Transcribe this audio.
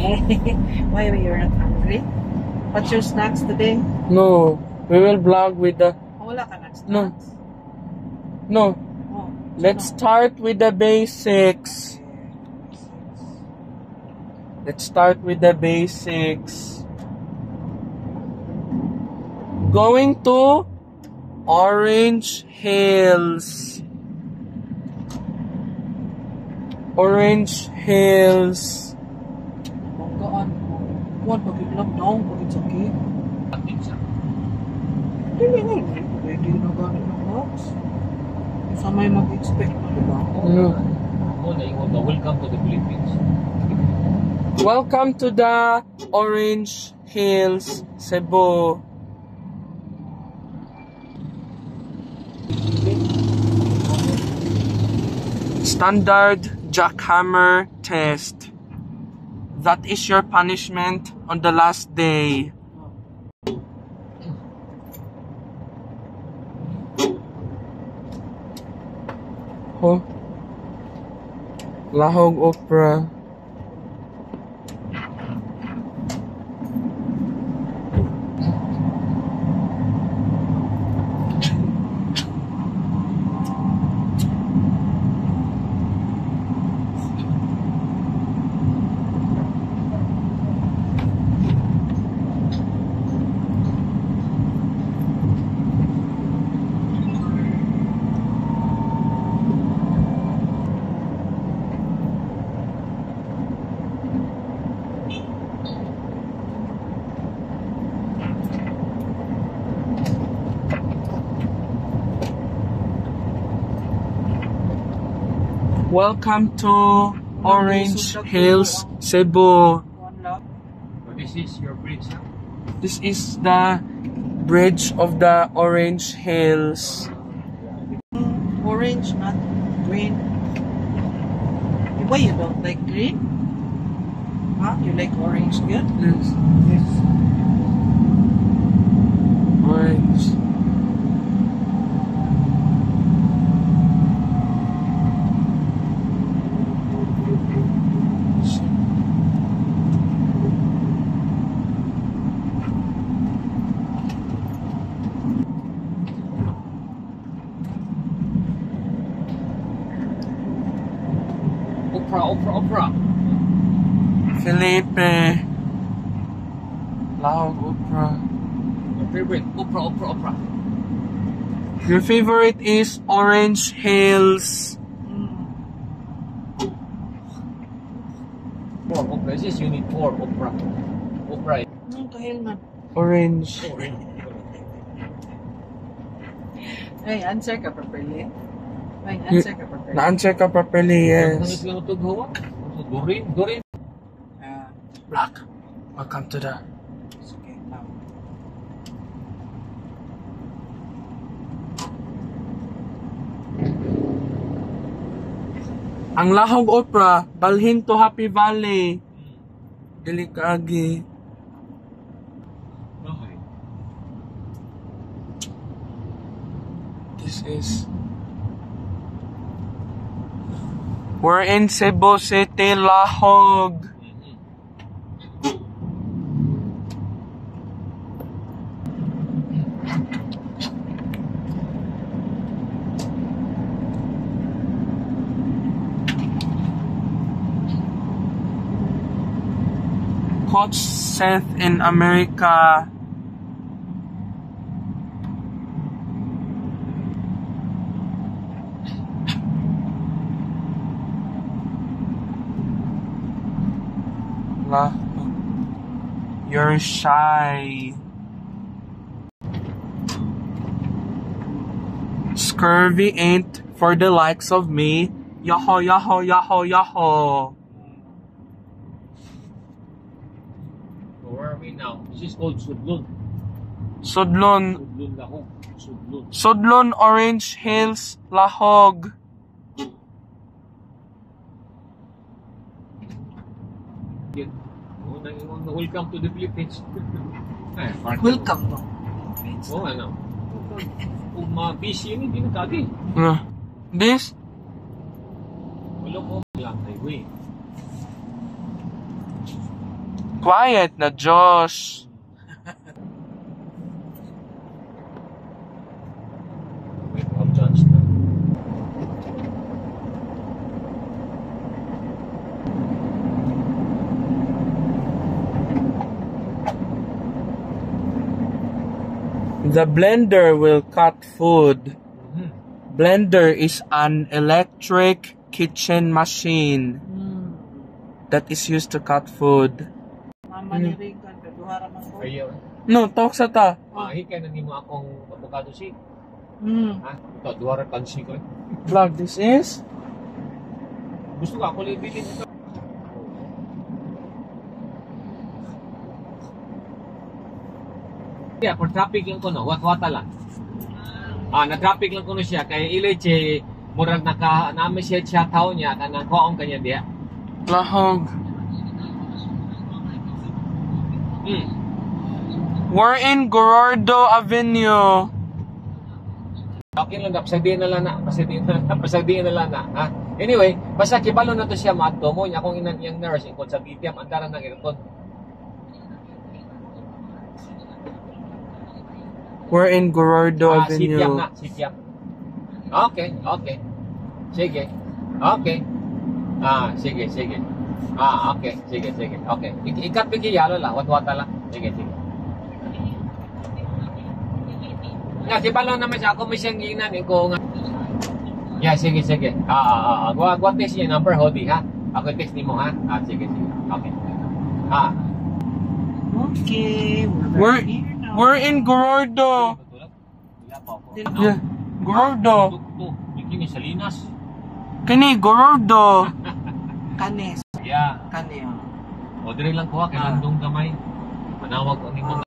Why you're not hungry? What's your snacks today? No, we will vlog with the... Wala ka ng snacks? No. No. Oh, Let's start with the basics. Let's start with the basics. Going to Orange Hills. Orange Hills. Banggaan. Kuwan, pag-lockdown, pag-sakit. Pwede na ganit ng box. Sa may mag-expect na, diba? Welcome to the Philippines. Welcome to the Orange Hills, Cebu. Standard jackhammer test. That is your punishment on the last day. Oh. Lahog Opera. Welcome to Orange Hills, Cebu. This is your bridge, huh? This is the bridge of the Orange Hills. Orange, not green. Why you don't like green? Huh? You like orange good? Yes. Yes. Orange. Opera. Felipe. Lahog Opera. Your favorite, opera. Your favorite is Orange Hills. Opera. This is unit 4, opera. Opera. Kahil na. Orange. Hey, answer ka properly. Hey, answer ka properly. Na-answer ka properly, yes. Dorin. Black. Welcome to the... Okay, now. Ang Lahog Opera, balhin to Happy Valley. Dili kaagi. Okay. This is... We're in Cebu City, Lahog. Coach Seth in America. You're shy. Scurvy ain't for the likes of me. Yaho, yaho, yaho, yaho. Where are we now? This is called Sudlun. Sudlun. Sudlun Lahog. Sudlun. Sudlun, Orange Hills, Lahog. Welcome to the Philippines. Welcome to. Oh, ano? Kung busy yun, hindi na kagi. This? Wala mo lang highway. Quiet na, Josh. Wait, of Johnston. The blender will cut food. Mhm. Blender is an electric kitchen machine that is used to cut food. Mama ni Regan, kaduhara man ko. Ayaw. No, talk sa ta. Hikay na nimo akong avocado seed. Ha? Hmm. Ito, duwara kansi ko. Vlog, this is? Gusto ko ako libilin ito. Yeah, for traffic lang ko no, wat-wata lang. Na-traffic lang ko no siya, kaya ilay che, murag nami siya tao niya, kanang kuwaong kanya diya. Lahog. Hmm. We're in Gorordo Avenue. Okay lang na, pasagdiin na lang na, ha? Anyway, basta kibalo na to siya maadto mo, niya akong yung nurse, yung sa BTM, andaran ng aircon. We're in Gorordo Avenue. Sitiam na, sitiam. Okay. Sige. Okay. Sige. Okay. Sige. Okay. Ikat bigi yalo la, wat-wata lang. Sige. Nga, si Balong naman siya, ako may siyang ginan, ko nga. Yeah, sige. Gwa text niya number, Hodi, ha? Ako text ni mo, ha? Sige. Okay. Okay, We're here now. we're in Gorordo. Yeah, Gorordo. Bikini Salinas. Kini Gorordo. Kanes. Yeah. Kane. O, dire lang ko, kailandong gamay.